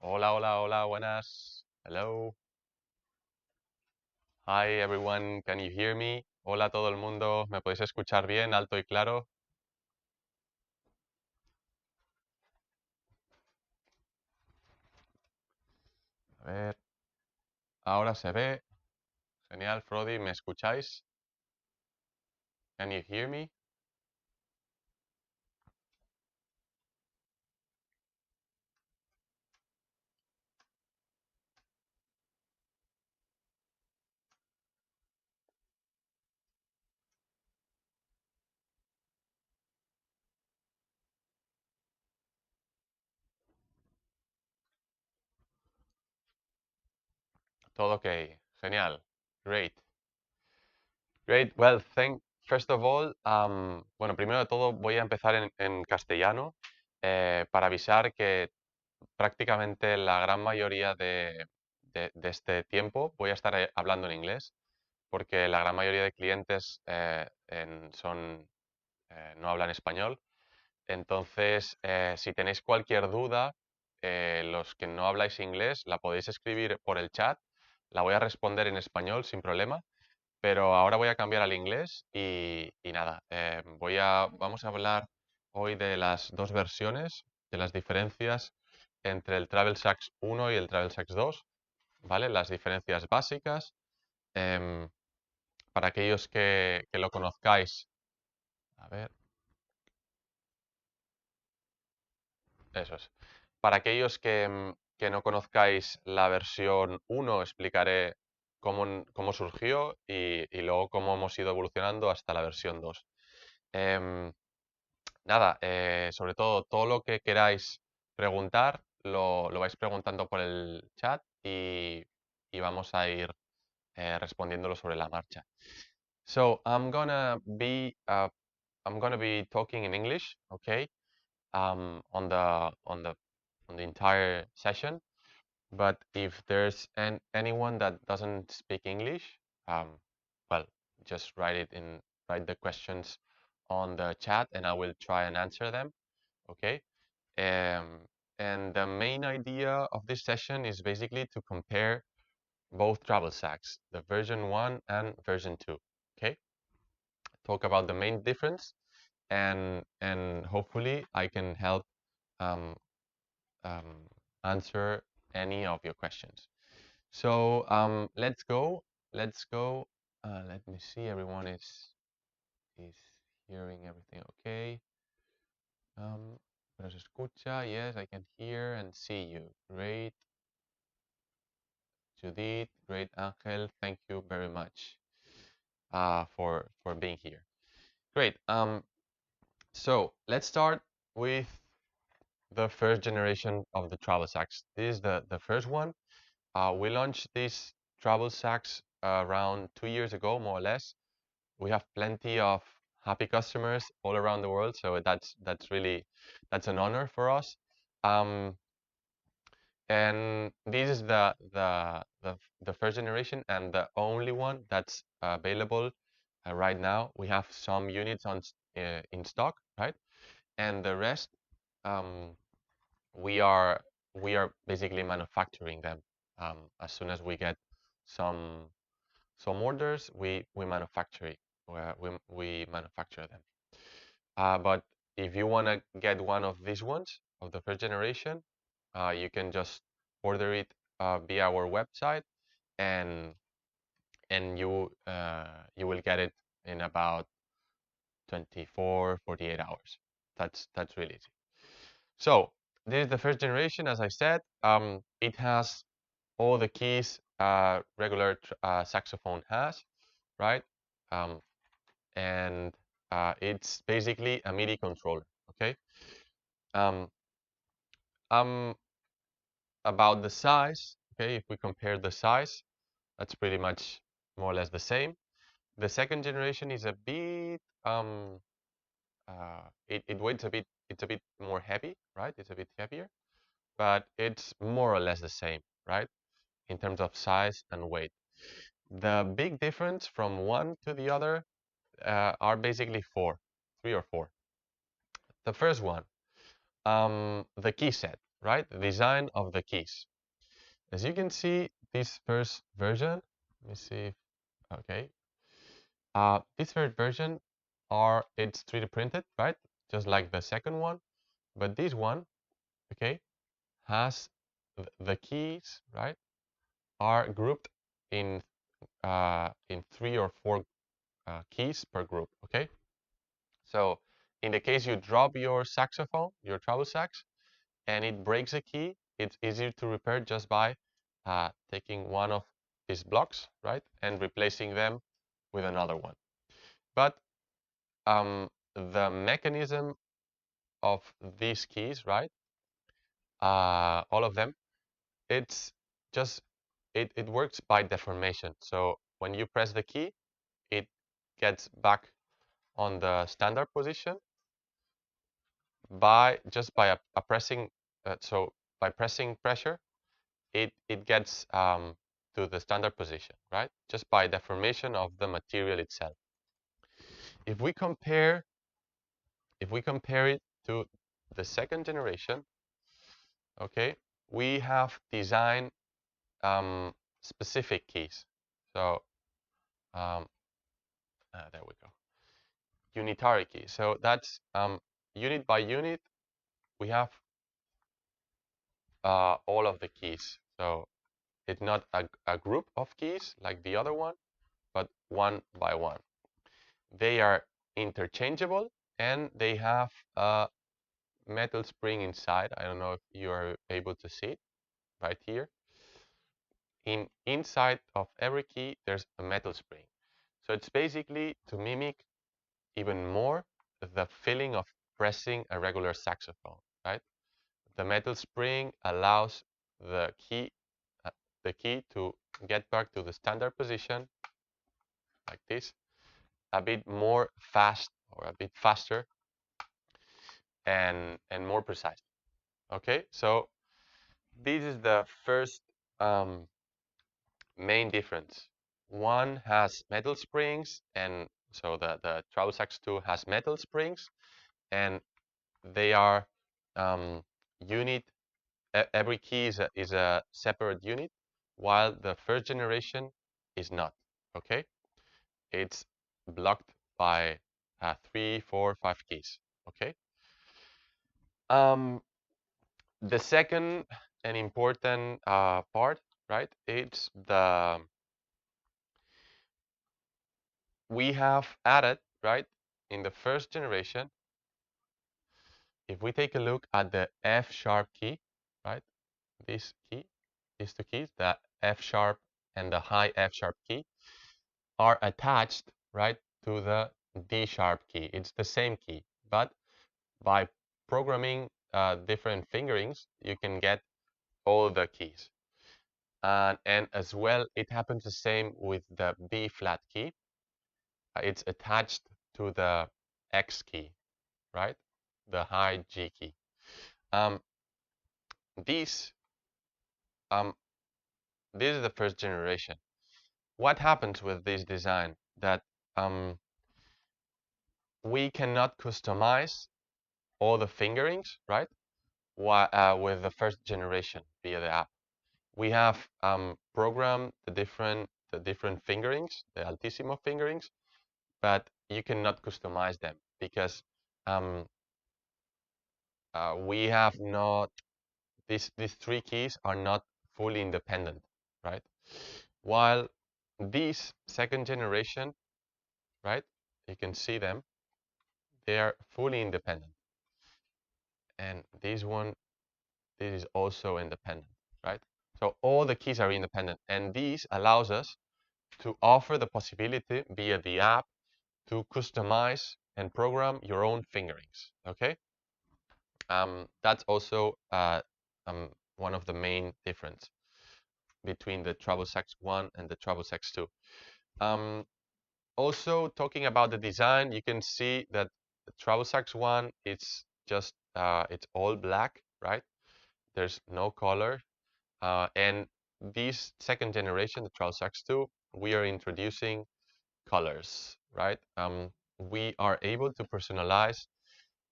Hola, hola, hola, buenas. Hello. Hi, everyone. Can you hear me? Hola a todo el mundo. ¿Me podéis escuchar bien, alto y claro? A ver. Ahora se ve. Genial, Frodi. ¿Me escucháis? Can you hear me? Todo ok. Genial. Great. Great. Well, first of all, bueno, primero de todo voy a empezar en castellano para avisar que prácticamente la gran mayoría de este tiempo voy a estar hablando en inglés, porque la gran mayoría de clientes no hablan español. Entonces, si tenéis cualquier duda, los que no habláis inglés, la podéis escribir por el chat. La voy a responder en español sin problema, pero ahora voy a cambiar al inglés y nada, vamos a hablar hoy de las dos versiones, de las diferencias entre el Travel Sax 1 y el Travel Sax 2, ¿vale? Las diferencias básicas. em, para aquellos que lo conozcáis, a ver, eso es. Para aquellos que no conozcáis la versión 1, explicaré cómo surgió y luego cómo hemos ido evolucionando hasta la versión 2. Em, Nada, sobre todo lo que queráis preguntar, lo vais preguntando por el chat y vamos a ir respondiéndolo sobre la marcha. So I'm gonna be talking in English, okay, on the entire session. But if there's anyone that doesn't speak English, well, just write the questions on the chat, and I will try and answer them. Okay. Um, and the main idea of this session is basically to compare both travel sacks, the version 1 and version 2. Okay. Talk about the main difference, and hopefully I can help um, um, answer any of your questions. So let's go. Let's go. Let me see. Everyone is hearing everything okay. Pero se escucha. Yes, I can hear and see you. Great. Judith. Great, Angel. Thank you very much for being here. Great. So let's start with the first generation of the travel sacks. This is the first one. We launched this travel sacks around 2 years ago, more or less. We have plenty of happy customers all around the world, so that's an honor for us. And this is the first generation and the only one that's available right now. We have some units in stock, right? And the rest, um, we are basically manufacturing them. As soon as we get some orders, we manufacture it. We manufacture them. But if you want to get one of these ones of the first generation, you can just order it via our website, and you will get it in about 48 hours. That's really easy. So this is the first generation, as I said. It has all the keys regular saxophone has, right? Um, and it's basically a MIDI controller. Okay. Um, about the size. Okay, if we compare the size, that's pretty much more or less the same. The second generation is a bit it weighs a bit. It's a bit more heavy, right? It's a bit heavier, but it's more or less the same, right? In terms of size and weight. The big difference from one to the other are basically three or four. The first one, the key set. right? The design of the keys. As you can see, this first version, let me see if, okay. This first version it's 3D printed, right? Just like the second one. But this one, okay, has the keys, right, are grouped in 3 or 4 keys per group, okay? So in the case you drop your saxophone, your travel sax, and it breaks a key, it's easier to repair just by taking one of these blocks, right, and replacing them with another one. But the mechanism of these keys, right, all of them, it's just, it works by deformation. So when you press the key, it gets back on the standard position by a pressing. So by pressing pressure, it gets to the standard position, right? Just by deformation of the material itself. If we compare it to the second generation, okay, we have designed specific keys. So there we go. Unitary key. So that's unit by unit. We have all of the keys. So it's not a group of keys like the other one, but one by one. They are interchangeable and they have a metal spring inside. I don't know if you are able to see it right here. Inside of every key, there's a metal spring. So it's basically to mimic even more the feeling of pressing a regular saxophone, right? The metal spring allows the key to get back to the standard position like this, a bit more fast or a bit faster and more precise. Okay, so this is the first main difference. One has metal springs, and so the Travel Sax 2 has metal springs, and they are unit. Every key is a separate unit, while the first generation is not. Okay, it's blocked by 3, 4, 5 keys. Okay. The second and important part, right? It's we have added, right, in the first generation. If we take a look at the F sharp key, right, this key, these two keys, the F sharp and the high F sharp key, are attached, right, to the D sharp key. It's the same key, but by programming different fingerings, you can get all the keys. And as well, it happens the same with the B flat key. It's attached to the X key, right? The high G key. This is the first generation. What happens with this design? That we cannot customize all the fingerings, right? With the first generation via the app. We have programmed the different fingerings, the altissimo fingerings, but you cannot customize them because we have not, these 3 keys are not fully independent, right? While these second generation, right, you can see them, they are fully independent. And this is also independent, right? So all the keys are independent, and this allows us to offer the possibility via the app to customize and program your own fingerings, okay? That's also one of the main difference between the Travel Sax 1 and the Travel Sax 2. Also, talking about the design, you can see that the Travel Sax 1, it's just, it's all black, right? There's no color. And this second generation, the Travel Sax 2, we are introducing colors, right? We are able to personalize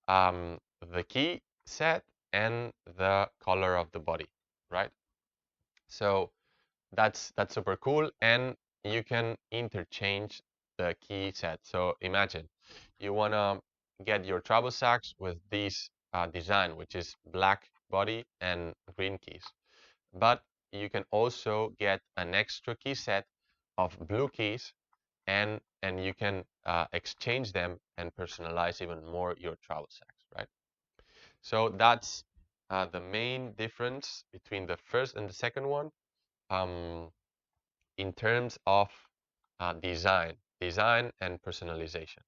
the key set and the color of the body, right? So that's super cool, and you can interchange the key set. So imagine you want to get your travel sax with this design, which is black body and green keys. But you can also get an extra key set of blue keys, and you can exchange them and personalize even more your travel sax, right? So that's the main difference between the first and the second one. In terms of design and personalization.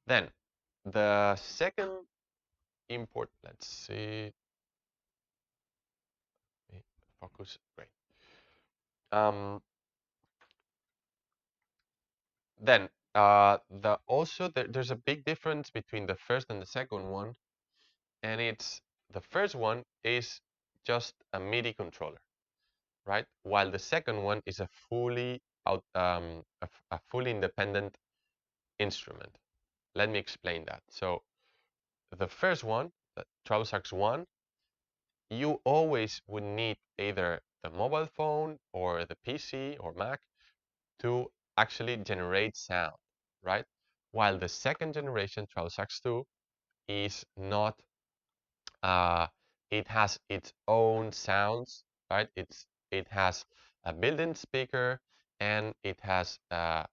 Then the second let's see, focus, great. Then there's a big difference between the first and the second one, and it's the first one is just a MIDI controller, right? While the second one is a fully fully independent instrument. Let me explain that. So the first one, the Travel Sax 1, you always would need either the mobile phone or the PC or Mac to actually generate sound, right? While the second generation Travel Sax 2 is not, it has its own sounds, right? It has a built-in speaker, and it has a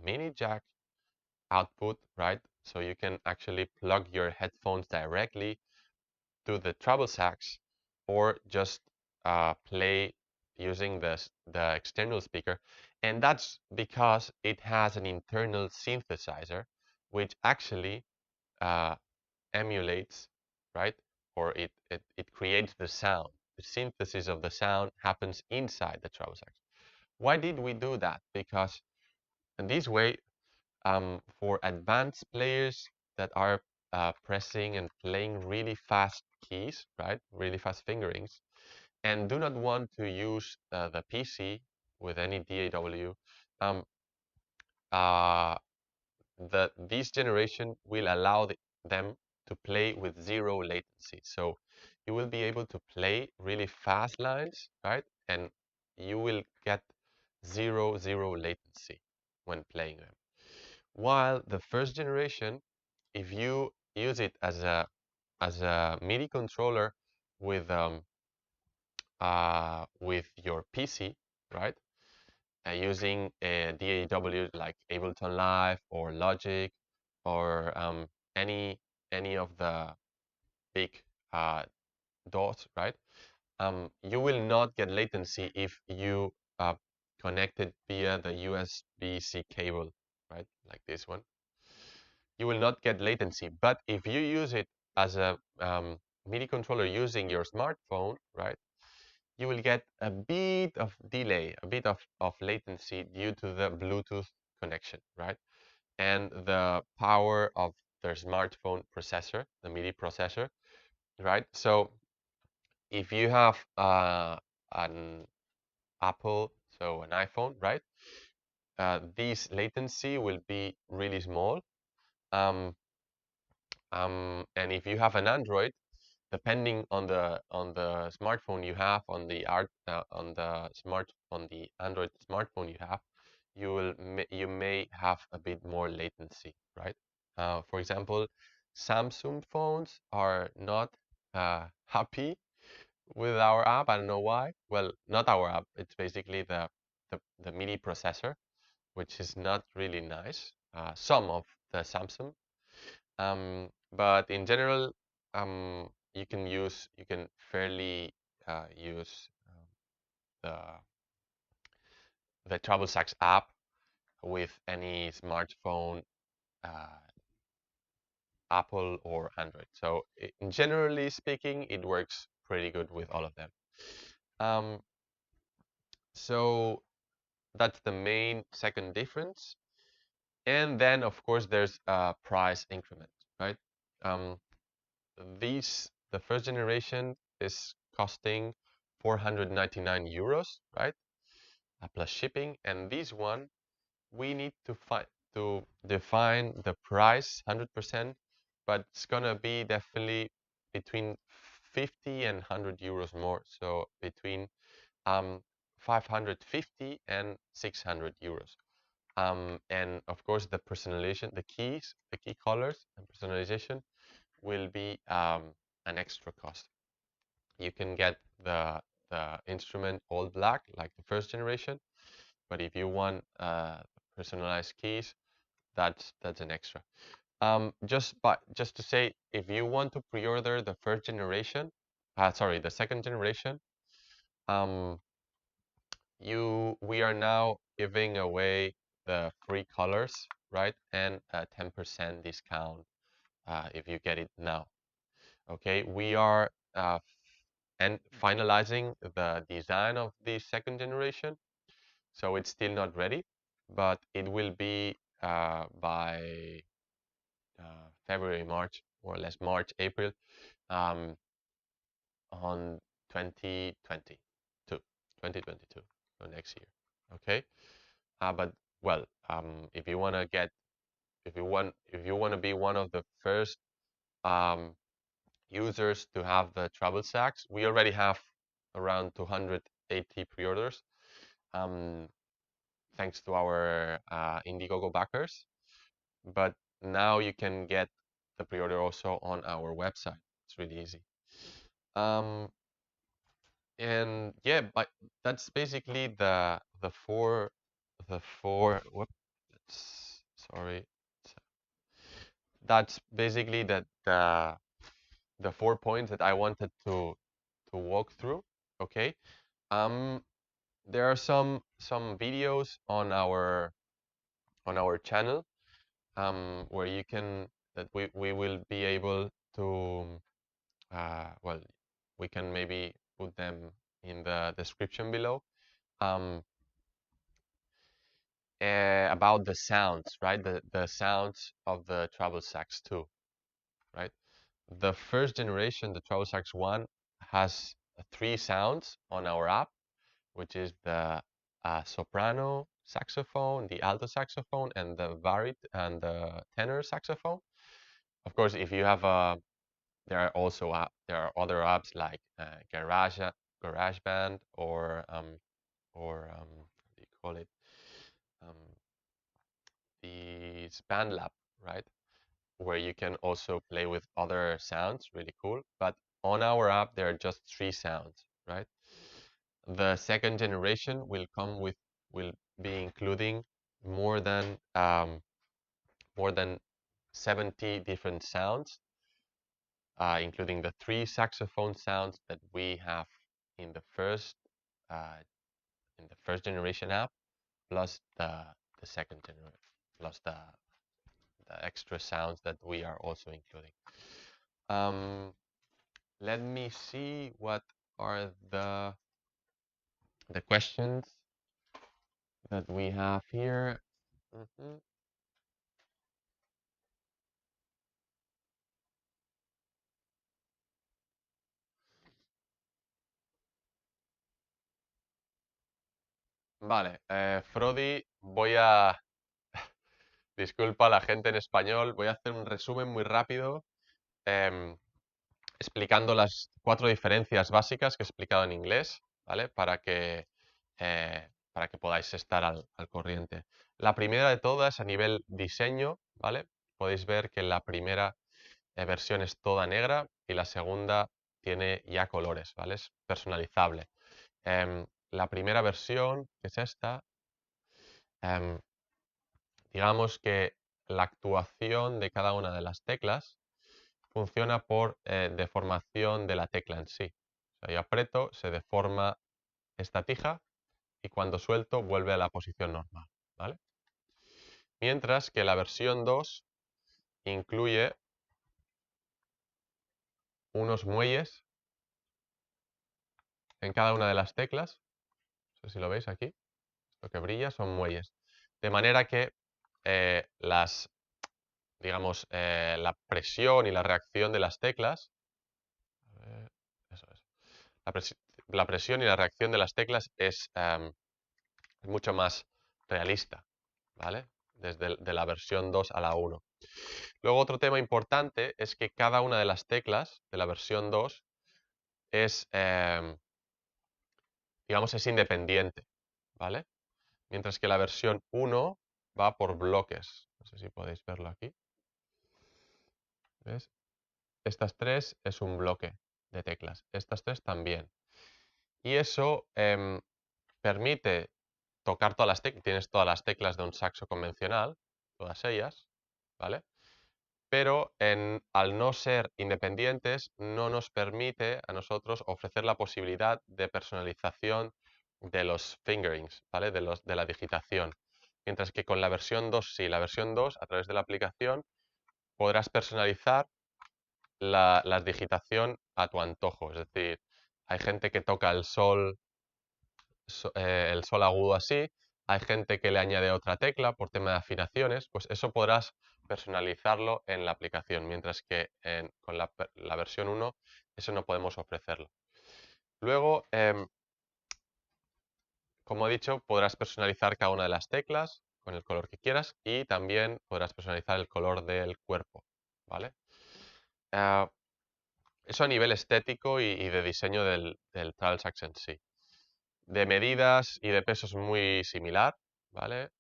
mini jack output, right? So you can actually plug your headphones directly to the travel sax, or just play using the external speaker. And that's because it has an internal synthesizer, which actually uh, emulates, right? Or it creates the sound. The synthesis of the sound happens inside the travel sax. Why did we do that? Because in this way, for advanced players that are pressing and playing really fast keys, right? Really fast fingerings, and do not want to use the PC with any DAW, um, uh, this generation will allow them to play with zero latency. So you will be able to play really fast lines, right? And you will get zero latency when playing them. While the first generation, if you use it as a MIDI controller with your PC, right? Using DAW like Ableton Live or Logic, or any of the big uh, DAWs, right? You will not get latency if you connect it via the USB-C cable, right? Like this one. You will not get latency. But if you use it as a MIDI controller using your smartphone, right, you will get a bit of delay, a bit of latency due to the Bluetooth connection, right? And the power of their smartphone processor, the MIDI processor, right? So if you have an Apple, so an iPhone, right, this latency will be really small. And if you have an Android, depending on the smartphone you have, on the Android smartphone you have, you may have a bit more latency, right? For example, Samsung phones are not happy with our app. I don't know why. Well, not our app. It's basically the MIDI processor, which is not really nice. Some of the Samsung. But in general, you can fairly use the Travel Sax app with any smartphone, uh, Apple or Android. So generally speaking, it works pretty good with all of them. Um, so that's the main second difference. And then, of course, there's a price increment, right? Um, the first generation is costing 499 euros, right? Plus shipping. And this one, we need to define the price 100%, but it's gonna be definitely between 50 and 100 euros more. So between 550 and 600 euros. And of course, the personalization, the key colors and personalization will be an extra cost. You can get the instrument all black like the first generation, but if you want personalized keys, that's an extra. Just to say, if you want to pre-order the first generation, the second generation, we are now giving away the free colors, right, and a 10% discount if you get it now. Okay, we are and finalizing the design of the second generation, so it's still not ready, but it will be by February, March, more or less March, April, on 2022, so next year. Okay, but well, if you want to get, if you want to be one of the first users to have the Travel Sax, we already have around 280 pre-orders, thanks to our Indiegogo backers. But now you can get the pre-order also on our website. It's really easy. And yeah, but that's basically the four. Whoops, sorry. That's basically the 4 points that I wanted to walk through. Okay. There are some videos on our channel where you can we will be able to well, we can maybe put them in the description below, about the sounds, right? The sounds of the Travel Sax 2, right? The first generation, the Travel Sax 1, has 3 sounds on our app, which is the soprano saxophone, the alto saxophone, and the barit and the tenor saxophone. Of course, if you have there are also there are other apps like GarageBand or what do you call it? The BandLab, right? Where you can also play with other sounds, really cool. But on our app, there are just 3 sounds, right? The second generation will be including more than 70 different sounds, including the 3 saxophone sounds that we have in the first generation app, plus the second generation, plus the extra sounds that we are also including. Let me see what are the questions that we have here. Vale, Frodi, disculpa a la gente en español, voy a hacer un resumen muy rápido explicando las 4 diferencias básicas que he explicado en inglés, ¿vale? Para que podáis estar al corriente. La primera de todas, a nivel diseño, ¿vale? Podéis ver que la primera versión es toda negra y la segunda tiene ya colores, ¿vale? Es personalizable. La primera versión, que es esta, digamos que la actuación de cada una de las teclas funciona por deformación de la tecla en sí. O sea, yo aprieto, se deforma esta tija y cuando suelto vuelve a la posición normal, ¿vale? Mientras que la versión 2 incluye unos muelles en cada una de las teclas. No sé si lo veis aquí. Lo que brilla son muelles. De manera que digamos, la presión y la reacción de las teclas, eso es. La presión y la reacción de las teclas es mucho más realista, ¿vale? Desde de la versión 2 a la 1. Luego otro tema importante es que cada una de las teclas de la versión 2 es, digamos, es independiente, ¿vale? Mientras que la versión 1 va por bloques. No sé si podéis verlo aquí. ¿Ves? Estas tres es un bloque de teclas. Estas tres también. Y eso permite tocar todas las teclas. Tienes todas las teclas de un saxo convencional, todas ellas, ¿vale? Pero al no ser independientes, no nos permite a nosotros ofrecer la posibilidad de personalización de los fingerings, ¿vale? De la digitación. Mientras que con la versión 2, sí, la versión 2, a través de la aplicación, podrás personalizar la digitación a tu antojo. Es decir, hay gente que toca el sol agudo así, hay gente que le añade otra tecla por tema de afinaciones, pues eso podrás personalizarlo en la aplicación, mientras que con la versión 1 eso no podemos ofrecerlo. Luego, como he dicho, podrás personalizar cada una de las teclas con el color que quieras y también podrás personalizar el color del cuerpo, ¿vale? Eso a nivel estético y de diseño del Travel Sax en sí. De medidas y de peso es muy similar, ¿vale?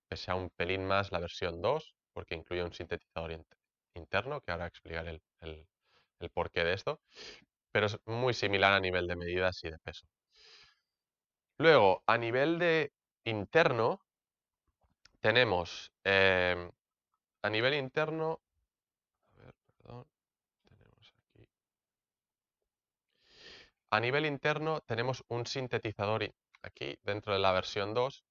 Pese a un pelín más la versión 2, porque incluye un sintetizador interno, que ahora explicaré el porqué de esto, pero es muy similar a nivel de medidas y de peso. Luego, a nivel de interno, tenemos, a nivel interno, a ver, perdón, tenemos aquí. A nivel interno tenemos un sintetizador aquí dentro de la versión 2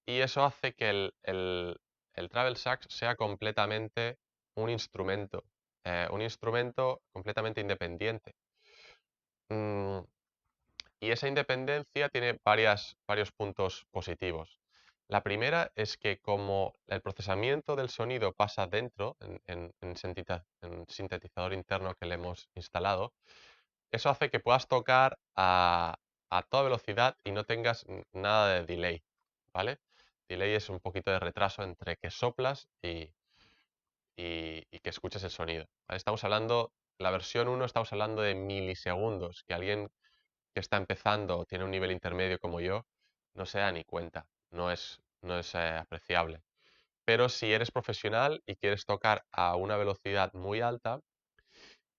y eso hace que el Travel Sax sea completamente un instrumento completamente independiente. Y esa independencia tiene varios puntos positivos. La primera es que como el procesamiento del sonido pasa dentro, en sintetizador interno que le hemos instalado, eso hace que puedas tocar a toda velocidad y no tengas nada de delay, ¿vale? Delay es un poquito de retraso entre que soplas y que escuches el sonido, ¿vale? Estamos hablando, la versión 1 estamos hablando de milisegundos, que alguien que está empezando o tiene un nivel intermedio como yo no se da ni cuenta, no es apreciable. Pero si eres profesional y quieres tocar a una velocidad muy alta,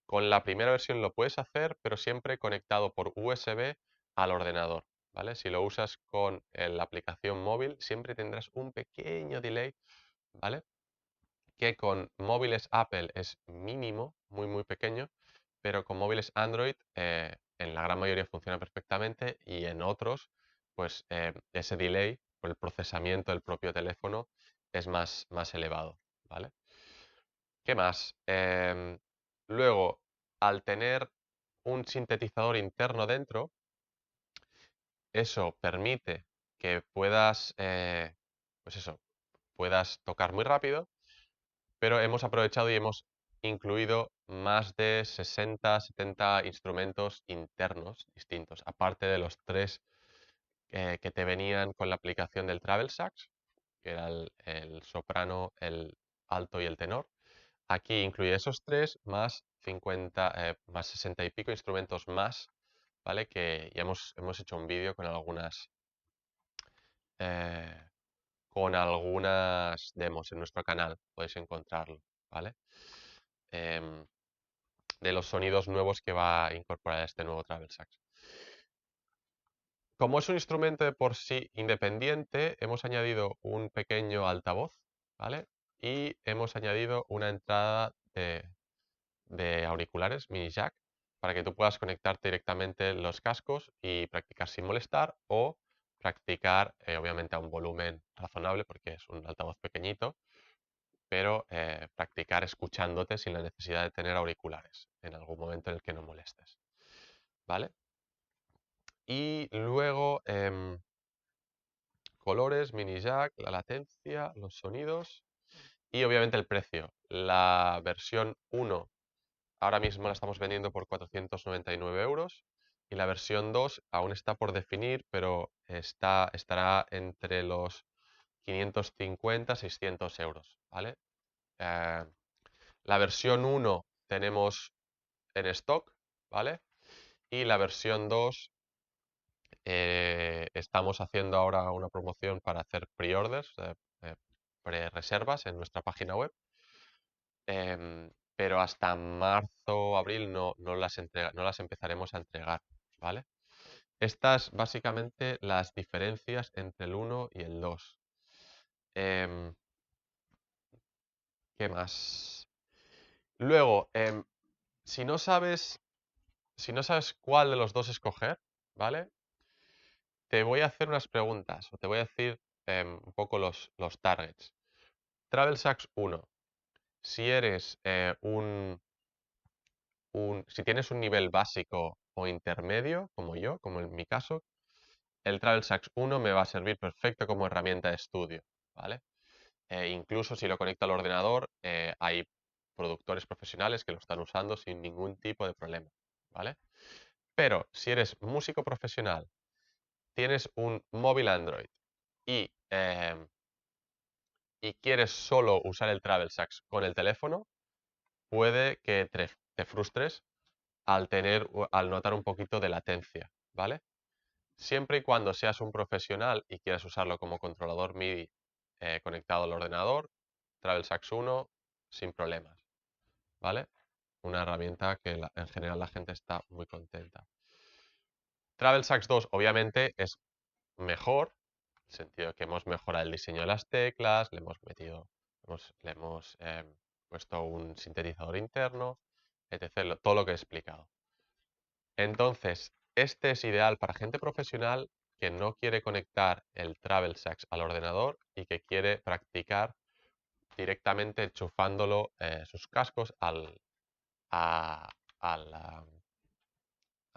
con la primera versión lo puedes hacer, pero siempre conectado por USB al ordenador, ¿vale? Si lo usas con la aplicación móvil, siempre tendrás un pequeño delay, ¿vale? Que con móviles Apple es mínimo, muy pequeño, pero con móviles Android en la gran mayoría funciona perfectamente y en otros, pues ese delay por el procesamiento del propio teléfono es más elevado, ¿vale? ¿Qué más? Luego, al tener un sintetizador interno dentro, eso permite que puedas, pues eso, puedas tocar muy rápido, pero hemos aprovechado y hemos incluido más de 60, 70 instrumentos internos distintos, aparte de los tres que te venían con la aplicación del Travel Sax, que era el soprano, el alto y el tenor. Aquí incluye esos tres más 50, más 60 y pico instrumentos más, ¿vale? Que ya hemos hecho un vídeo eh, con algunas demos en nuestro canal, podéis encontrarlo, ¿vale? Em, de los sonidos nuevos que va a incorporar este nuevo Travel Sax. Como es un instrumento de por sí independiente, hemos añadido un pequeño altavoz, ¿vale? Y hemos añadido una entrada de auriculares mini jack para que tú puedas conectarte directamente los cascos y practicar sin molestar o practicar obviamente a un volumen razonable porque es un altavoz pequeñito, pero practicar escuchándote sin la necesidad de tener auriculares en algún momento en el que no molestes, ¿vale? Y luego colores, mini jack, la latencia, los sonidos y obviamente el precio. La versión 1 ahora mismo la estamos vendiendo por 499 euros y la versión 2 aún está por definir, pero estará entre los 550 600 euros, ¿vale? La versión 1 tenemos en stock, ¿vale? Y la versión 2 estamos haciendo ahora una promoción para hacer pre-orders, pre-reservas en nuestra página web. Pero hasta marzo o abril no las empezaremos a entregar, ¿vale? Estas básicamente las diferencias entre el 1 y el 2. Em, ¿Qué más? Luego, si no sabes cuál de los dos escoger, ¿vale? Te voy a hacer unas preguntas o te voy a decir un poco los targets. Travel Sax 1. Si eres si tienes un nivel básico o intermedio, como yo, como en mi caso, el Travel Sax 1 me va a servir perfecto como herramienta de estudio, ¿vale? Incluso si lo conecto al ordenador, hay productores profesionales que lo están usando sin ningún tipo de problema, ¿vale? Pero si eres músico profesional, tienes un móvil Android y, y quieres solo usar el Travel Sax con el teléfono, puede que te frustres al notar un poquito de latencia, ¿vale? Siempre y cuando seas un profesional y quieras usarlo como controlador MIDI conectado al ordenador, Travel Sax 1 sin problemas, ¿vale? Una herramienta que en general la gente está muy contenta. Travel Sax 2 obviamente es mejor, en el sentido que hemos mejorado el diseño de las teclas, le hemos puesto un sintetizador interno, etc. Todo lo que he explicado. Entonces, este es ideal para gente profesional que no quiere conectar el Travel Sax al ordenador y que quiere practicar directamente enchufándolo sus cascos a, a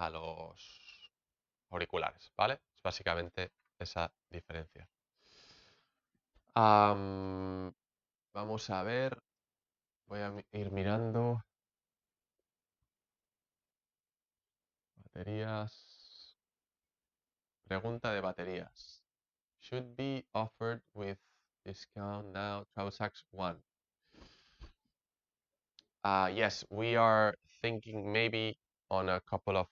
los auriculares, ¿vale? Es básicamente esa diferencia. Vamos a ver, voy a ir mirando baterías. Pregunta de baterías. Should be offered with discount now, Travel Sax 1. Yes, we are thinking maybe on a couple of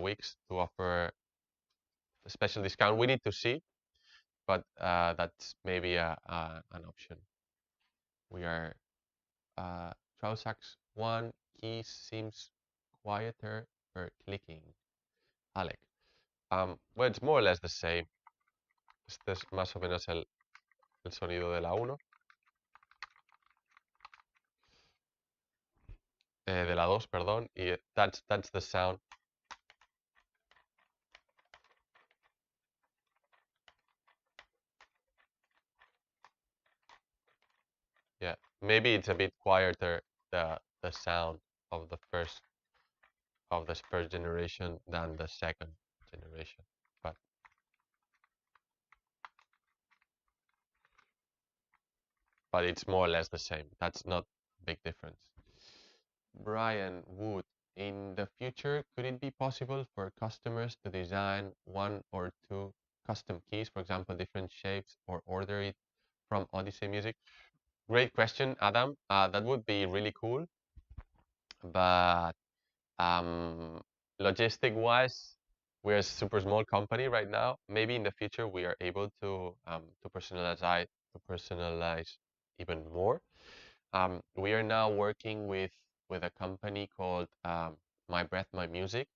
weeks to offer a special discount. We need to see, but that's maybe an option. We are Travel Sax 1 key seems quieter per clicking. Alec. Well, it's more or less the same. Este es más o menos el sonido de la 1. De la 2, perdón. Y that's the sound. Yeah, maybe it's a bit quieter, the sound of this first generation than the second generation. But it's more or less the same. That's not a big difference. Brian Wood, in the future, could it be possible for customers to design one or two custom keys, for example, different shapes, or order it from Odisei Music? Great question, Adam. That would be really cool. But logistic-wise, we're a super small company right now. Maybe in the future we are able to personalize even more. We are now working with a company called My Breath, My Music,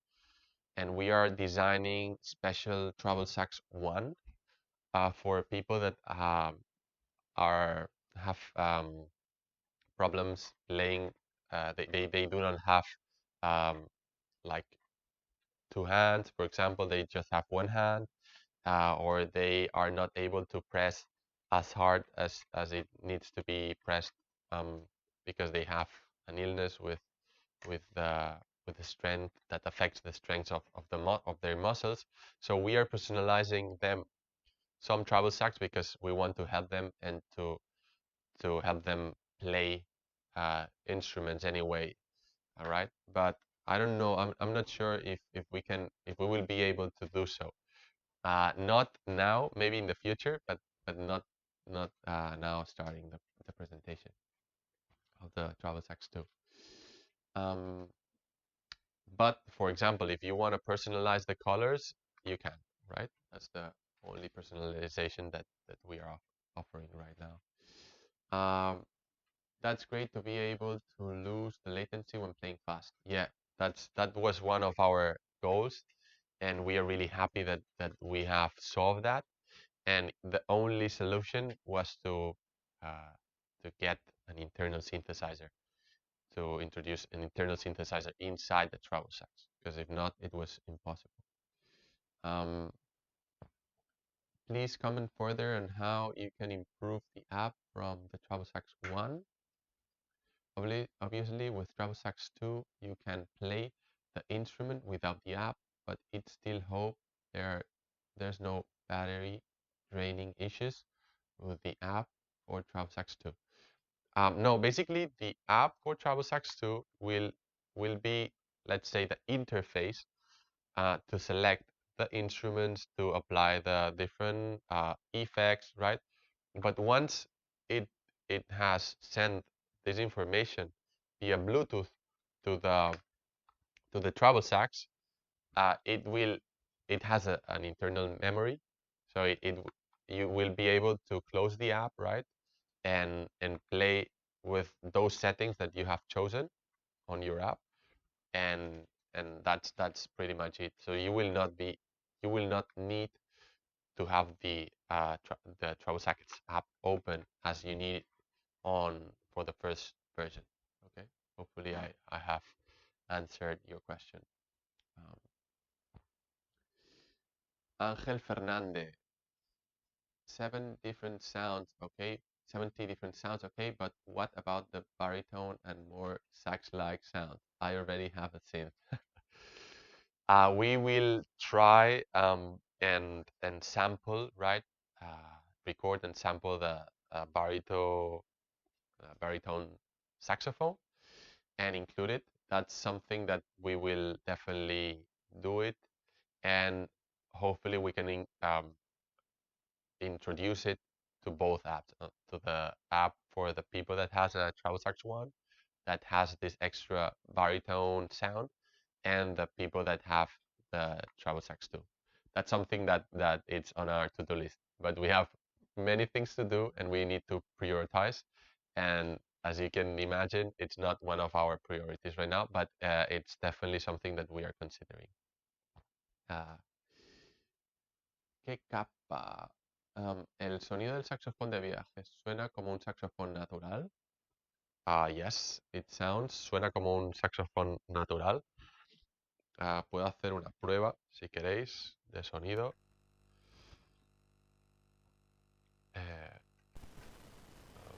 and we are designing special Travel Sax 1 for people that have problems playing. They do not have like two hands, for example. They just have one hand, or they are not able to press as hard as it needs to be pressed because they have an illness with the strength that affects the strength of their muscles. So we are personalizing them some travel sacks because we want to help them and to help them play instruments anyway. All right, but I don't know. I'm not sure if we will be able to do so. Not now, maybe in the future, but not now starting the presentation of the Travel Sax 2. But for example, if you want to personalize the colors, you can, right? That's the only personalization that we are offering right now. That's great to be able to lose the latency when playing fast. Yeah, that was one of our goals, and we are really happy that we have solved that. And the only solution was to get an internal synthesizer, to introduce an internal synthesizer inside the Travel Sax, because if not, it was impossible. Please comment further on how you can improve the app from the Travel Sax 1. Obviously, with Travel Sax 2, you can play the instrument without the app, but it still hope there's no battery draining issues with the app or Travel Sax 2. No, basically the app for Travel Sax 2 will be, let's say, the interface to select the instruments, to apply the different effects, right? But once it has sent this information via Bluetooth to the Travel Sax, it has an internal memory, so you will be able to close the app, right, and play with those settings that you have chosen on your app, and that's pretty much it. So you will not need to have the Travel Sax app open as you need on for the first version. Okay, hopefully I have answered your question. Angel Fernandez, 7 different sounds, okay, 70 different sounds, okay, but what about the baritone and more sax-like sound? I already have a synth. We will try and sample, right? Record and sample the baritone saxophone and include it. That's something that we will definitely do it, and hopefully we can introduce it to both apps, to the app for the people that has a Travel Sax 1 that has this extra baritone sound, and the people that have the Travel Sax 2. That's something that it's on our to-do list, but we have many things to do and we need to prioritize. And as you can imagine, it's not one of our priorities right now, but it's definitely something that we are considering. ¿Qué capa? El sonido del saxofón de viaje suena como un saxofón natural. Yes, it sounds. Suena como un saxofón natural. Puedo hacer una prueba, si queréis, de sonido. A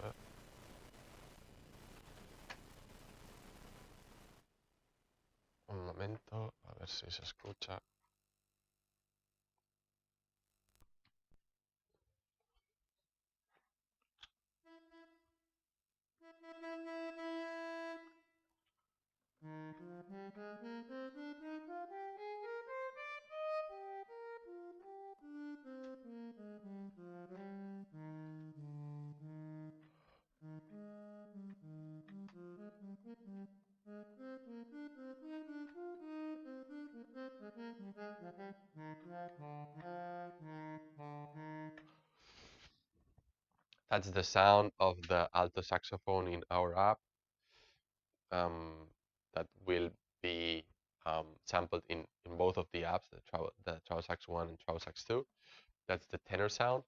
ver. Un momento, a ver si se escucha. That's the sound of the alto saxophone in our app, that will be sampled in both of the apps, the Travel Sax 1 and Travel Sax 2. That's the tenor sound.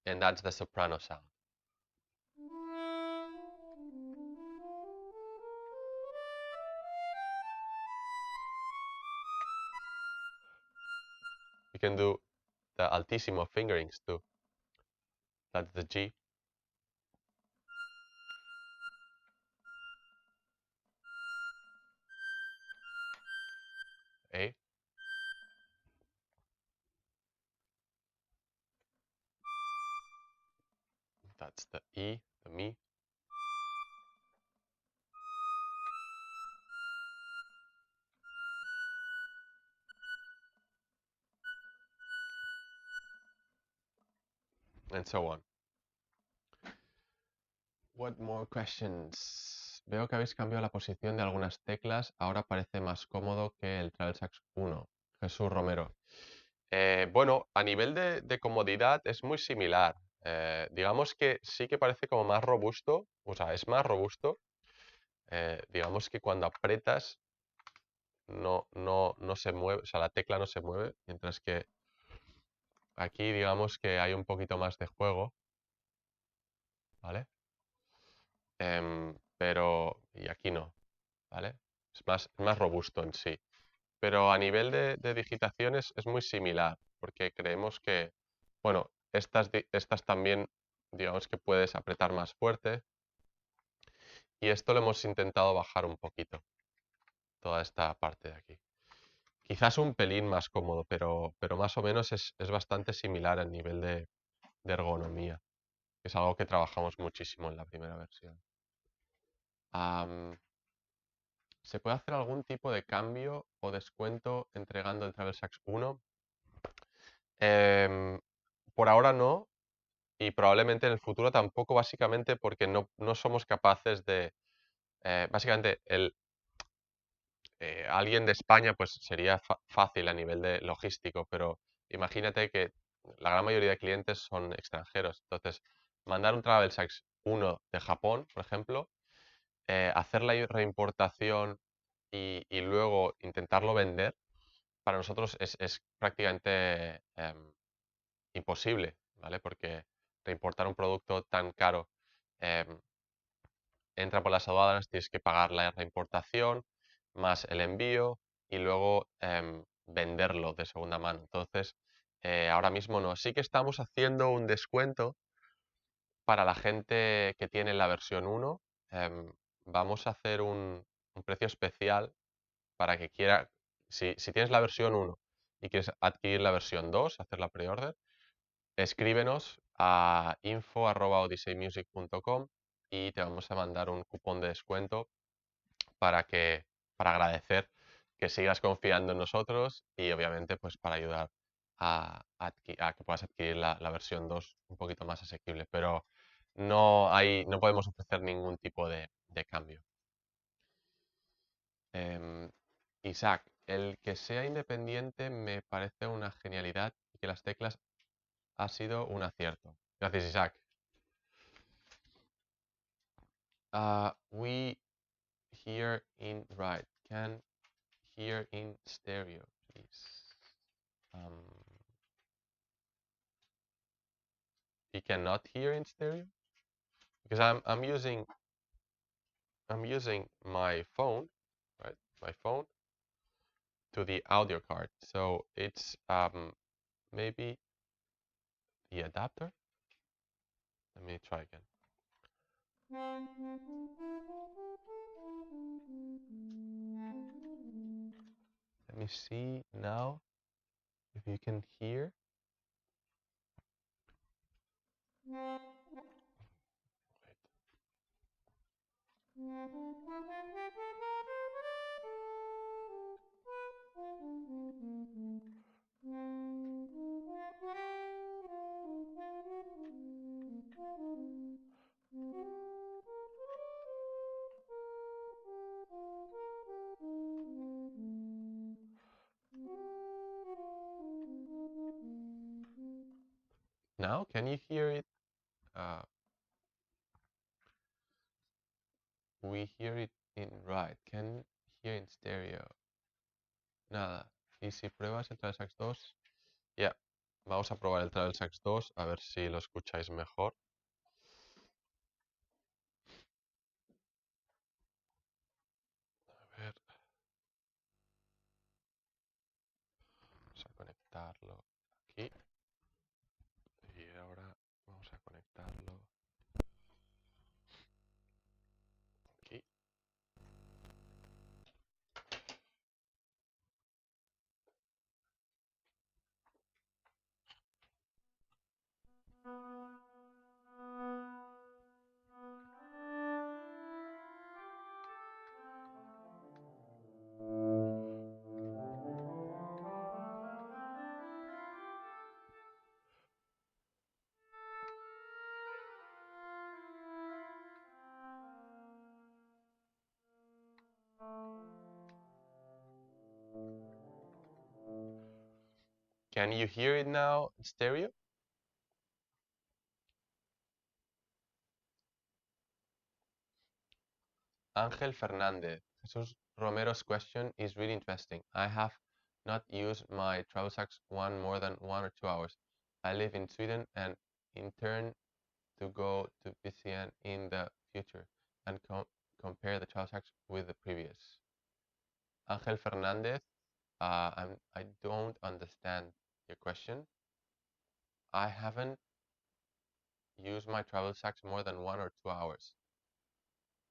And that's the soprano sound. You can do the altissimo fingerings too. That's the G. A. That's the E, the mi. And so on. What more questions? Veo que habéis cambiado la posición de algunas teclas. Ahora parece más cómodo que el Travel Sax 1. Jesús Romero. Bueno, a nivel de comodidad es muy similar. Digamos que sí que parece como más robusto. O sea, es más robusto. Digamos que cuando apretas no se mueve. O sea, la tecla no se mueve. Mientras que aquí digamos que hay un poquito más de juego. ¿Vale? Y aquí no, ¿vale? Es más robusto en sí. Pero a nivel de digitación es muy similar, porque creemos que, bueno, estas también, digamos que puedes apretar más fuerte. Y esto lo hemos intentado bajar un poquito, toda esta parte de aquí. Quizás un pelín más cómodo, pero más o menos es bastante similar al nivel de ergonomía. Es algo que trabajamos muchísimo en la primera versión. ¿Se puede hacer algún tipo de cambio o descuento entregando el Travel Sax 1? Por ahora no, y probablemente en el futuro tampoco, básicamente porque no somos capaces de... básicamente, alguien de España pues sería fácil a nivel de logístico, pero imagínate que la gran mayoría de clientes son extranjeros. Entonces, mandar un Travel Sax 1 de Japón, por ejemplo, hacer la reimportación y luego intentarlo vender, para nosotros es prácticamente imposible, ¿vale? Porque reimportar un producto tan caro em, entra por las aduanas, tienes que pagar la reimportación más el envío y luego venderlo de segunda mano. Entonces, ahora mismo no. Sí que estamos haciendo un descuento para la gente que tiene la versión 1. Vamos a hacer un precio especial para que quiera, si tienes la versión 1 y quieres adquirir la versión 2, hacer la pre-order, escríbenos a info@odiseimusic.com y te vamos a mandar un cupón de descuento para agradecer que sigas confiando en nosotros y obviamente pues para ayudar a que puedas adquirir la versión 2 un poquito más asequible, pero no podemos ofrecer ningún tipo de cambio. Isaac, el que sea independiente me parece una genialidad y que las teclas ha sido un acierto. Gracias, Isaac. We hear in right. Can hear in stereo, please. You cannot hear in stereo because I'm using my phone, right? My phone to the audio card, so it's maybe the adapter. Let me try again. Let me see now if you can hear. Wait. Now, can you hear it? We hear it in right. Can hear in stereo. Nada. Y si pruebas el Travel Sax 2, ya. Vamos a probar el Travel Sax 2 a ver si lo escucháis mejor. A ver. Vamos a conectarlo aquí. Y ahora vamos a conectarlo aquí. Can you hear it now in stereo? Ángel Fernández. Jesus Romero's question is really interesting. I have not used my Travel Sax one more than 1 or 2 hours. I live in Sweden and intend to go to BCN in the future and compare the Travel Sax with the previous. Ángel Fernández, I don't understand your question. I haven't used my Travel Sax more than 1 or 2 hours.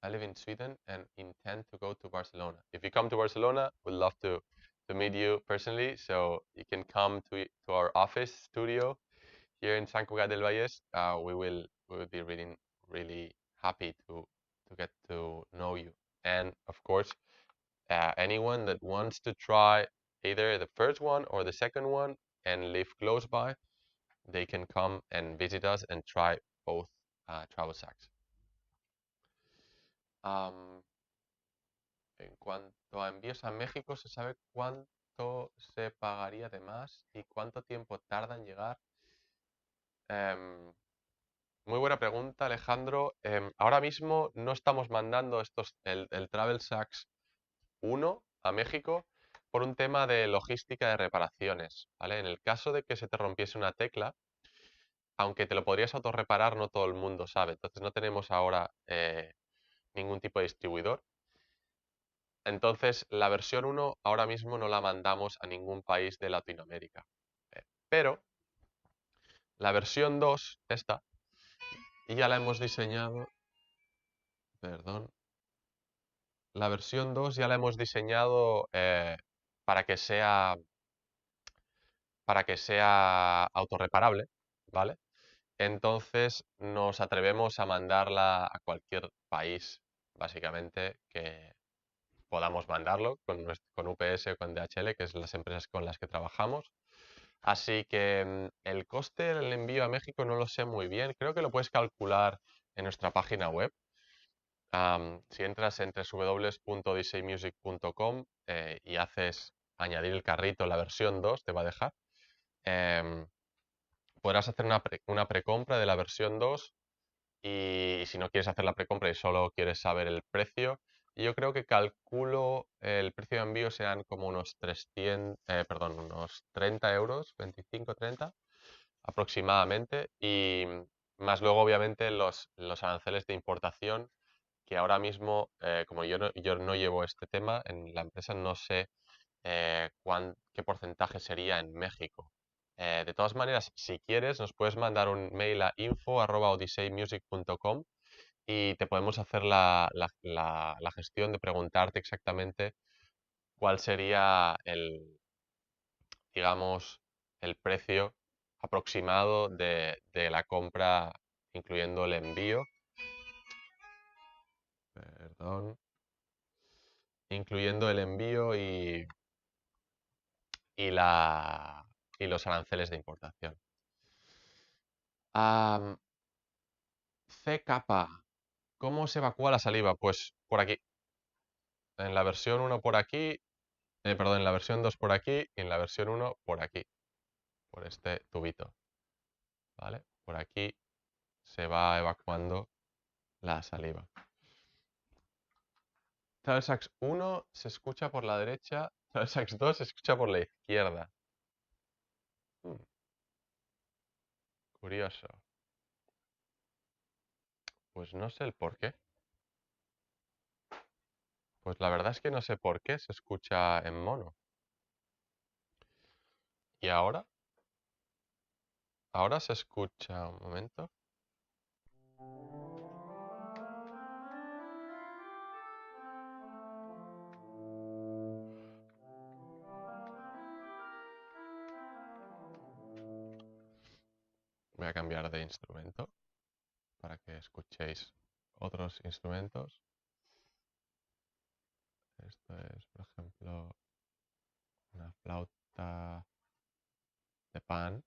I live in Sweden and intend to go to Barcelona. If you come to Barcelona, we'd love to meet you personally. So you can come to our office studio here in Sant Cugat del Vallès. We will be really happy to get to know you. And of course, anyone that wants to try either the first one or the second one and live close by, they can come and visit us and try both Travel Sax. En cuanto a envíos a México, ¿se sabe cuánto se pagaría de más y cuánto tiempo tarda en llegar? Muy buena pregunta, Alejandro. Ahora mismo no estamos mandando el Travel Sax 1 a México por un tema de logística de reparaciones, ¿vale? En el caso de que se te rompiese una tecla, aunque te lo podrías autorreparar, no todo el mundo sabe. Entonces no tenemos ahora ningún tipo de distribuidor. Entonces, la versión 1 ahora mismo no la mandamos a ningún país de Latinoamérica. Pero la versión 2, esta, ya la hemos diseñado. Perdón. La versión 2 ya la hemos diseñado para que sea autorreparable, ¿vale? Entonces nos atrevemos a mandarla a cualquier país, básicamente, que podamos mandarlo con UPS o con DHL, que es las empresas con las que trabajamos. Así que el coste del envío a México no lo sé muy bien. Creo que lo puedes calcular en nuestra página web. Si entras en www.odiseimusic.com y haces añadir el carrito, la versión 2 te va a dejar. Podrás hacer una precompra de la versión 2 y si no quieres hacer la precompra y solo quieres saber el precio, yo creo que calculo el precio de envío serán como unos 30 euros, 25-30 aproximadamente, y más luego obviamente los aranceles de importación, que ahora mismo, como yo no llevo este tema en la empresa, no sé qué porcentaje sería en México. De todas maneras, si quieres, nos puedes mandar un mail a info@odiseimusic.com y te podemos hacer la gestión de preguntarte exactamente cuál sería digamos, el precio aproximado de la compra, incluyendo el envío. Perdón. Incluyendo el envío y los aranceles de importación. CK, ¿cómo se evacúa la saliva? Pues por aquí. En la versión 1 por aquí, perdón, en la versión 2 por aquí y en la versión 1 por aquí, por este tubito. ¿Vale? Por aquí se va evacuando la saliva. Travel Sax 1 se escucha por la derecha, Travel Sax 2 se escucha por la izquierda. Curioso. Pues no sé el por qué. Pues la verdad es que no sé por qué se escucha en mono. ¿Y ahora? Ahora se escucha, un momento. Voy a cambiar de instrumento para que escuchéis otros instrumentos. Esto es, por ejemplo, una flauta de pan.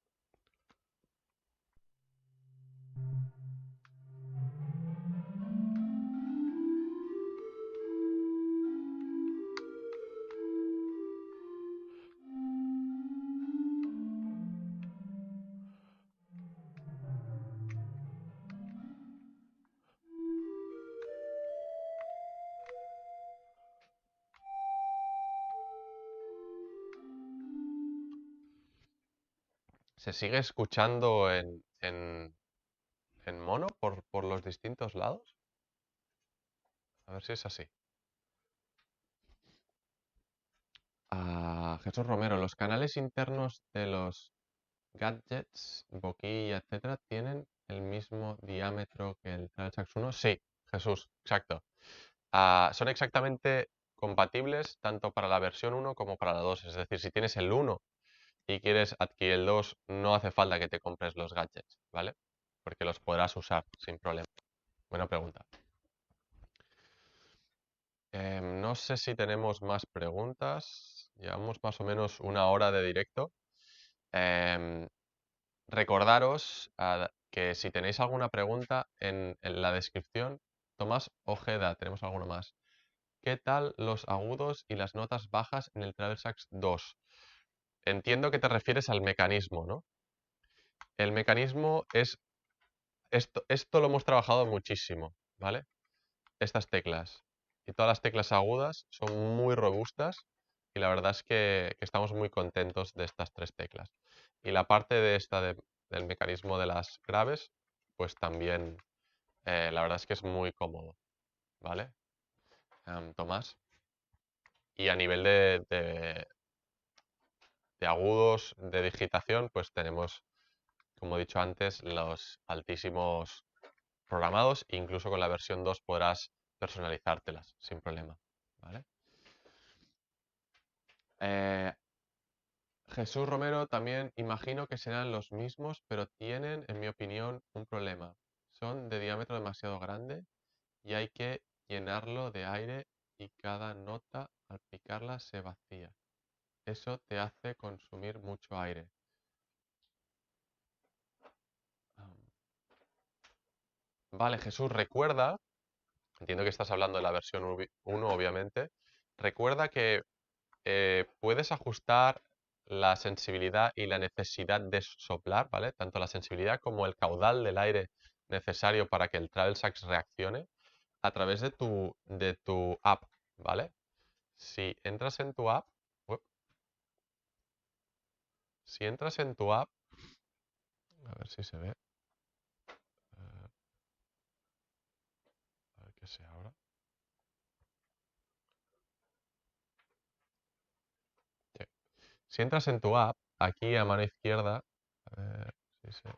¿Se sigue escuchando en mono por los distintos lados? A ver si es así. Jesús Romero, los canales internos de los gadgets, boquilla, etcétera, ¿tienen el mismo diámetro que el Travel Sax 1? Sí, Jesús, exacto. Son exactamente compatibles tanto para la versión 1 como para la 2. Es decir, si tienes el 1 y quieres adquirir el 2, no hace falta que te compres los gadgets, ¿vale? Porque los podrás usar sin problema. Buena pregunta. No sé si tenemos más preguntas. Llevamos más o menos una hora de directo. Recordaros que si tenéis alguna pregunta en la descripción, Tomás Ojeda, tenemos alguno más. ¿Qué tal los agudos y las notas bajas en el Travel Sax 2? Entiendo que te refieres al mecanismo, ¿no? El mecanismo es... Esto lo hemos trabajado muchísimo, ¿vale? Estas teclas y todas las teclas agudas son muy robustas y la verdad es que estamos muy contentos de estas tres teclas. Y la parte de esta del mecanismo de las graves, pues también la verdad es que es muy cómodo, ¿vale? Tomás. Y a nivel de agudos de digitación, pues tenemos, como he dicho antes, los altísimos programados. Incluso con la versión 2 podrás personalizártelas sin problema, ¿vale? Jesús Romero también imagino que serán los mismos, pero tienen, en mi opinión, un problema. Son de diámetro demasiado grande y hay que llenarlo de aire y cada nota al picarla se vacía. Eso te hace consumir mucho aire. Vale, Jesús, recuerda, entiendo que estás hablando de la versión 1, obviamente, recuerda que puedes ajustar la sensibilidad y la necesidad de soplar, ¿vale? Tanto la sensibilidad como el caudal del aire necesario para que el Travel Sax reaccione a través de tu app, ¿vale? Si entras en tu app, si entras en tu app, a ver si se ve, a ver qué sea ahora. Sí. Si entras en tu app, aquí a mano izquierda, a ver si se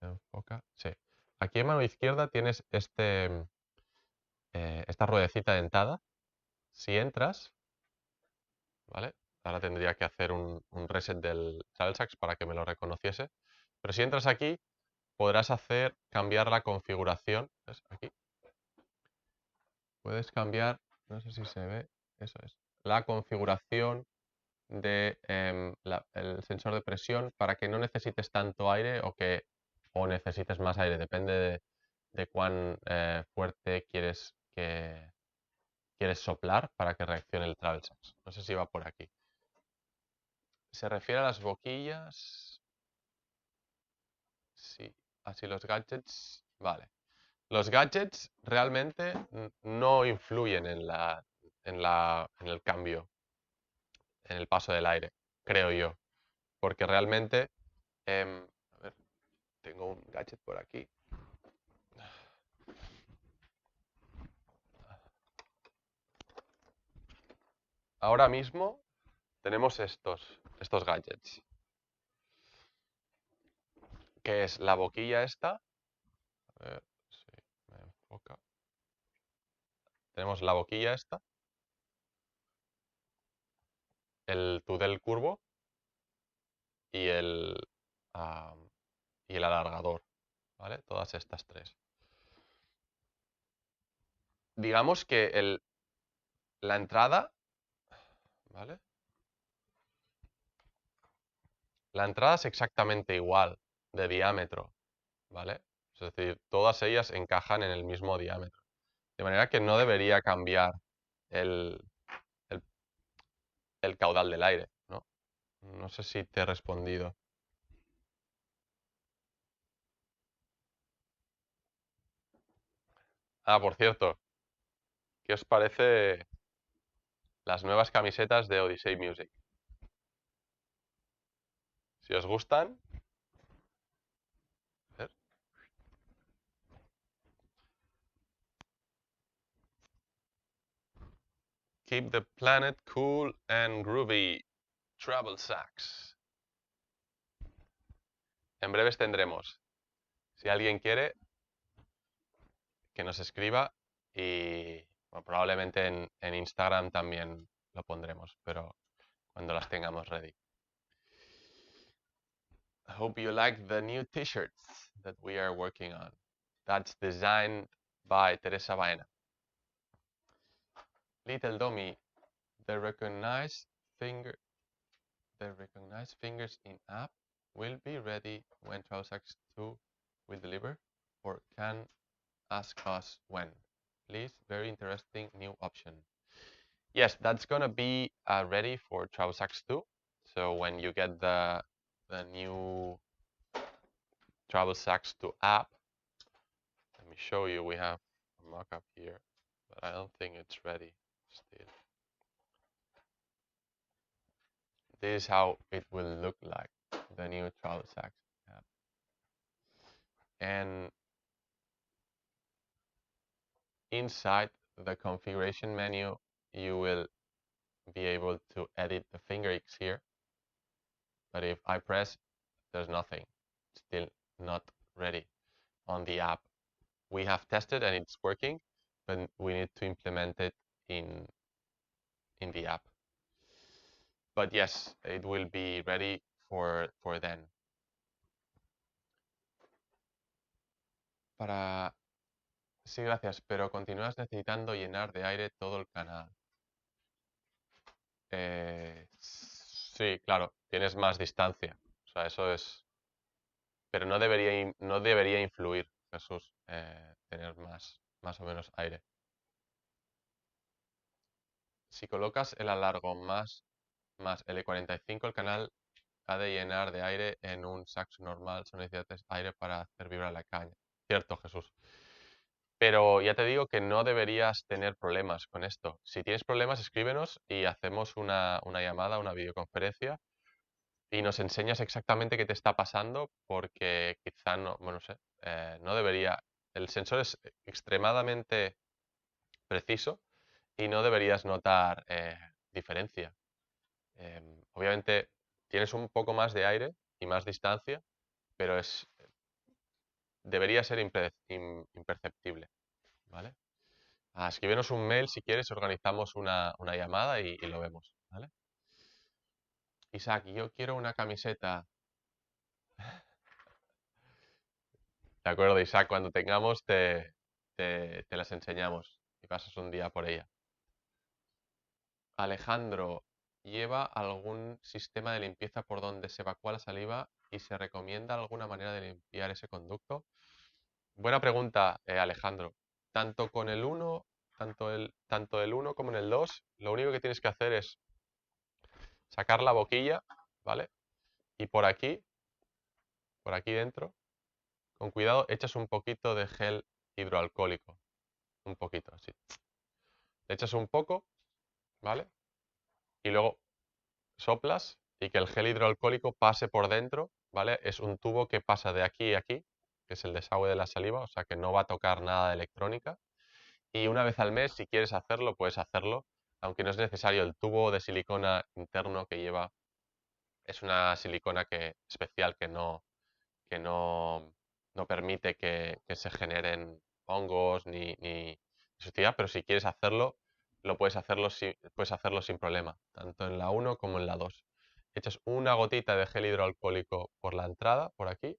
enfoca, sí. Aquí a mano izquierda tienes esta ruedecita dentada. Si entras, ¿vale? Ahora tendría que hacer un reset del Travel Sax para que me lo reconociese. Pero si entras aquí, podrás cambiar la configuración. ¿Ves? Aquí. Puedes cambiar, no sé si se ve, eso es, la configuración del sensor de presión para que no necesites tanto aire o necesites más aire. Depende de cuán fuerte quieres soplar para que reaccione el Travel Sax. No sé si va por aquí. Se refiere a las boquillas. Sí, así los gadgets. Vale. Los gadgets realmente no influyen en el cambio, en el paso del aire, creo yo. Porque realmente. A ver, tengo un gadget por aquí. Ahora mismo tenemos estos gadgets. Que es la boquilla esta. A ver si me enfoca. Tenemos la boquilla esta. El tudel curvo. Y y el alargador, ¿vale? Todas estas tres. Digamos que la entrada, ¿vale? La entrada es exactamente igual de diámetro, ¿vale? Es decir, todas ellas encajan en el mismo diámetro. De manera que no debería cambiar el, el, el caudal del aire, ¿no? No sé si te he respondido. Por cierto, ¿qué os parece las nuevas camisetas de Odisei Music? Si os gustan, Keep the planet cool and groovy. Travel Sax. En breves tendremos. Si alguien quiere, que nos escriba y bueno, probablemente en Instagram también lo pondremos, pero cuando las tengamos ready. I hope you like the new t-shirts that we are working on. That's designed by Teresa Baena. Little Dummy, the recognized fingers in app will be ready when Travel Sax 2 will deliver, or can ask us when. Please, very interesting new option. Yes, that's gonna be ready for Travel Sax 2. So when you get the new Travel Sax 2 app, let me show you. We have a mock-up here, but I don't think it's ready still. This is how it will look like, the new Travel Sax app. And inside the configuration menu, you will be able to edit the finger X here. But if I press, there's nothing. Still not ready on the app. We have tested and it's working, but we need to implement it in the app. But yes, it will be ready for then. Sí, gracias, pero continúas necesitando llenar de aire todo el canal. Sí, claro, tienes más distancia. O sea, eso es... Pero no debería influir, Jesús, tener más o menos aire. Si colocas el alargo más L45, el canal ha de llenar de aire en un saxo normal. Solo necesitas aire para hacer vibrar la caña. Cierto, Jesús. Pero ya te digo que no deberías tener problemas con esto. Si tienes problemas, escríbenos y hacemos una llamada, una videoconferencia y nos enseñas exactamente qué te está pasando, porque quizá no, bueno, no sé, no debería. El sensor es extremadamente preciso y no deberías notar diferencia. Obviamente tienes un poco más de aire y más distancia, pero debería ser imperceptible, ¿vale? Escríbenos un mail si quieres, organizamos una llamada y lo vemos, ¿vale? Isaac, yo quiero una camiseta. De acuerdo, Isaac, cuando tengamos te las enseñamos y pasas un día por ella. Alejandro, ¿lleva algún sistema de limpieza por donde se evacúa la saliva y se recomienda alguna manera de limpiar ese conducto? Buena pregunta, Alejandro. Tanto con el 1, tanto el 1 como en el 2, lo único que tienes que hacer es sacar la boquilla, ¿vale? Y por aquí dentro, con cuidado, echas un poquito de gel hidroalcohólico. Un poquito, así. Le echas un poco, ¿vale? Y luego soplas y que el gel hidroalcohólico pase por dentro, ¿vale? Es un tubo que pasa de aquí a aquí, que es el desagüe de la saliva, o sea que no va a tocar nada de electrónica. Y una vez al mes, si quieres hacerlo, puedes hacerlo, aunque no es necesario. El tubo de silicona interno que lleva es una silicona especial que no permite que se generen hongos ni suciedad, pero si quieres hacerlo, puedes hacerlo sin problema, tanto en la 1 como en la 2. Echas una gotita de gel hidroalcohólico por la entrada, por aquí,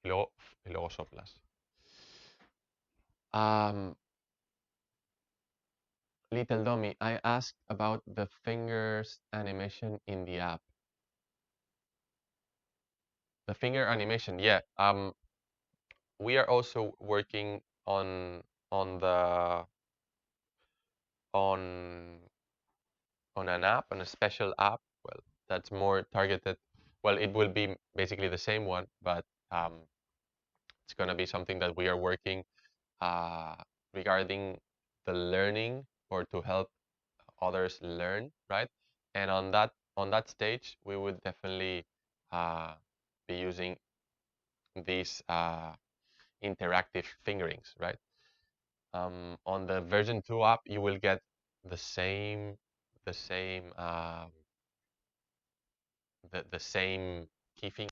y luego soplas. Little Dummy, I asked about the fingers animation in the app. The finger animation, yeah. We are also working on an app, on a special app. Well, that's more targeted. Well, it will be basically the same one, but it's going to be something that we are working regarding the learning, or to help others learn, right? And on that stage, we would definitely be using these interactive fingerings, right? On the version 2 app, you will get the same the same the same key thing.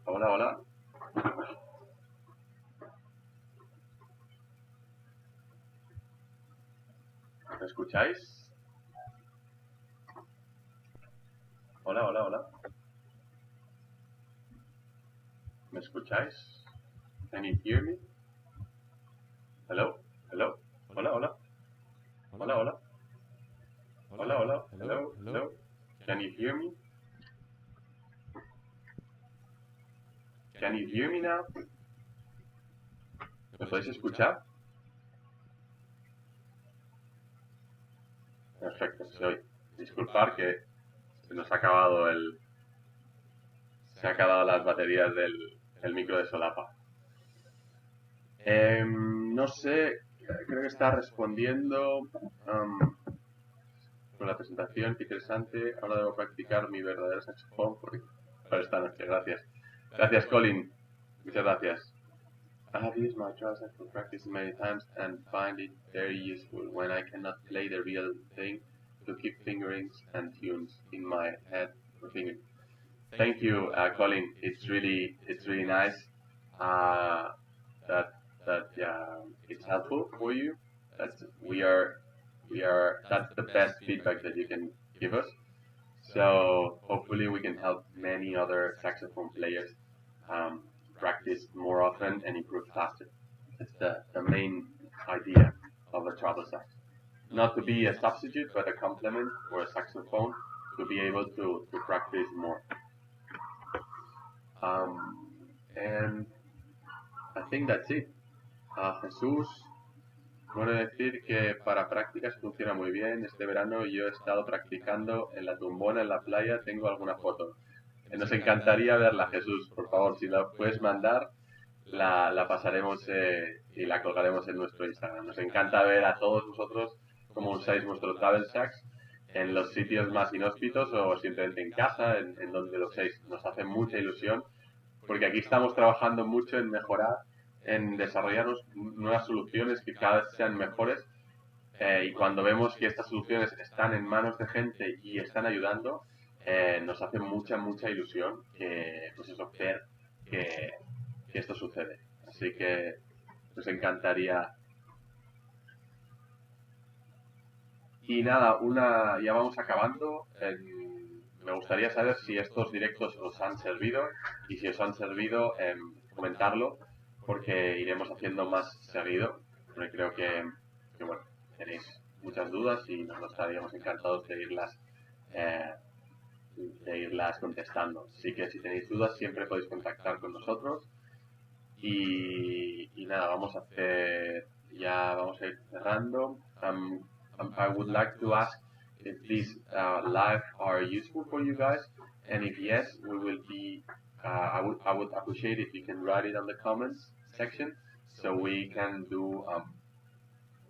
Hola, hola. ¿Me escucháis? Hola, hola, hola. ¿Me escucháis? Can you hear me? Hello, hello. Hola, hola. Hola, hola. Hola, hola. Hello, hello. Can you hear me? Can you hear me now? ¿Me podéis escuchar? Perfecto, se oye. Disculpar que se nos ha acabado se ha acabado las baterías del micro de solapa. No sé, creo que está respondiendo con la presentación, qué interesante. Ahora debo practicar mi verdadero saxofón para esta noche. Gracias. Gracias, Colin. Muchas gracias. I have used my trial sax for practice many times and find it very useful when I cannot play the real thing to keep fingerings and tunes in my head or finger. Thank you, Colin. It's really nice that it's helpful for you. That's that's the best feedback that you can give us. So hopefully we can help many other saxophone players practice more often and improve faster. It's the main idea of a travel sax. Not to be a substitute, but a complement or a saxophone to be able to practice more. And I think that's it. Jesús, bueno decir que para prácticas funciona muy bien. Este verano yo he estado practicando en la tumbona, en la playa. Tengo alguna foto. Nos encantaría verla, Jesús. Por favor, si la puedes mandar, la pasaremos y la colgaremos en nuestro Instagram. Nos encanta ver a todos vosotros cómo usáis vuestro Travel Sax en los sitios más inhóspitos o simplemente en casa, en donde lo uséis. Nos hace mucha ilusión porque aquí estamos trabajando mucho en mejorar, en desarrollar nuevas soluciones que cada vez sean mejores y cuando vemos que estas soluciones están en manos de gente y están ayudando, nos hace mucha ilusión que, pues eso, ver que esto sucede. Así que nos encantaría. Y nada, ya vamos acabando. me gustaría saber si estos directos os han servido y si os han servido, comentarlo, porque iremos haciendo más seguido, porque creo que bueno, tenéis muchas dudas y nos estaríamos encantados de irlas contestando. Así que si tenéis dudas siempre podéis contactar con nosotros y nada, vamos a ir cerrando. I would like to ask if these live are useful for you guys, and if yes, we will be. I would appreciate if you can write it on the comments section, so we can do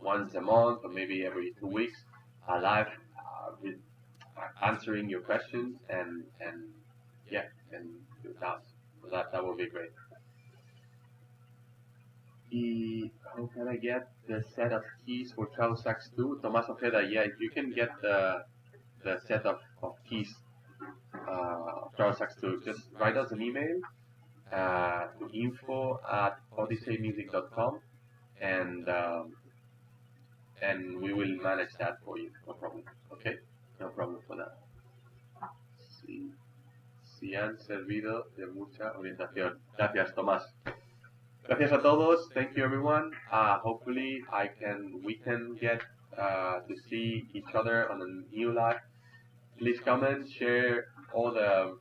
once a month or maybe every 2 weeks a live with answering your questions and your doubts. So that would be great. How can I get the set of keys for Travel Sax 2? Tomás Ojeda, yeah, you can get the set of keys Travel Sax 2. Just write us an email to info@odiseimusic.com and we will manage that for you. No problem. Okay? No problem for that. Si han servido de mucha orientación. Gracias, Tomás. Gracias a todos. Thank you, everyone. Hopefully, we can get to see each other on a new live. Please comment, share all the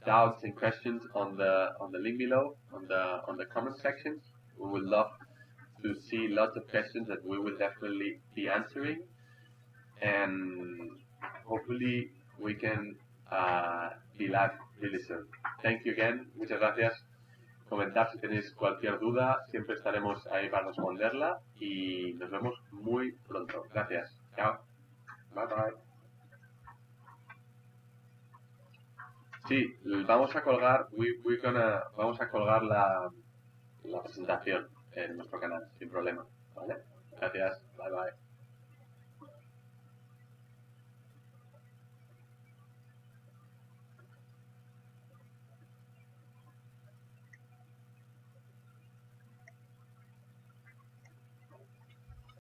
doubts and questions on the link below, on the comment section. We would love to see lots of questions that we will definitely be answering, and hopefully we can be live really soon. Thank you again. Muchas gracias. Comentar si tenéis cualquier duda, siempre estaremos ahí para responderla y nos vemos muy pronto. Gracias. Chao. Bye bye. Sí, vamos a colgar, vamos a colgar la presentación en nuestro canal, sin problema. ¿Vale? Gracias. Bye bye.